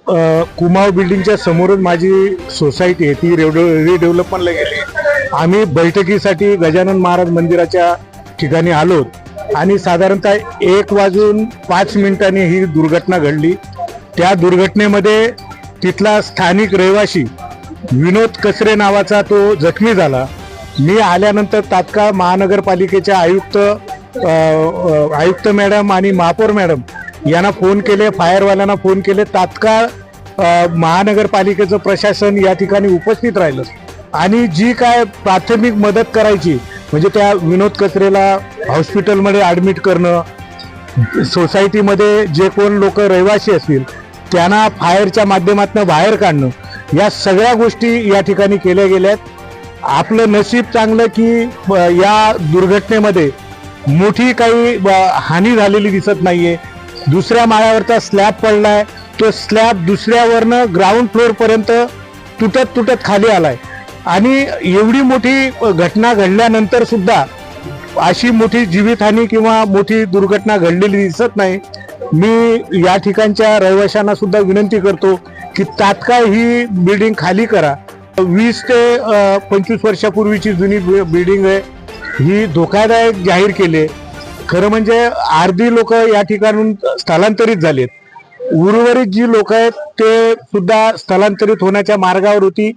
कुमाव बिल्डिंगच्या समोरच माझी सोसायटी आहे, ती रिडेव्हलपमेंटला गेली. आम्ही बैठकीसाठी गजानन महाराज मंदिराच्या ठिकाणी आलो आणि साधारणतः 1:05 ही दुर्घटना घडली. त्या दुर्घटनेमध्ये तिथला स्थानिक रहिवासी विनोद कसरे नावाचा तो जखमी झाला. मी आल्यानंतर तात्काळ महानगरपालिकेच्या आयुक्त मॅडम आणि महापौर मॅडम यांना फोन केले, फायरवाल्यांना फोन केले. तात्काळ महानगरपालिकेचं प्रशासन या ठिकाणी उपस्थित राहिलं आणि जी काय प्राथमिक मदत करायची म्हणजे त्या विनोद कचरेला हॉस्पिटलमध्ये ॲडमिट करणं, सोसायटीमध्ये जे कोण लोक रहिवासी असतील त्यांना फायरच्या माध्यमातून बाहेर काढणं, या सगळ्या गोष्टी या ठिकाणी केल्या गेल्यात. आपलं नशीब चांगलं की या दुर्घटनेमध्ये मोठी काही हानी झालेली दिसत नाहीये. दुसऱ्या माळ्यावरचा स्लॅब पडलाय, तो स्लॅब दुसऱ्यावरनं ग्राउंड फ्लोअर पर्यंत तुटत खाली आलाय आणि एवढी मोठी घटना घडल्यानंतर सुद्धा अशी मोठी जीवितहानी किंवा मोठी दुर्घटना घडलेली दिसत नाही. मी या ठिकाणच्या रहिवाशांना सुद्धा विनंती करतो की तात्काळ ही बिल्डिंग खाली करा. 20 ते 25 वर्षापूर्वीची जुनी बिल्डिंग आहे, ही धोकादायक जाहीर केले. खरं म्हणजे अर्धी लोक या ठिकाणून स्थलांतरित झालेत. उर्वरित जी लोक आहेत ते सुद्धा स्थलांतरित होण्याच्या मार्गावर होती.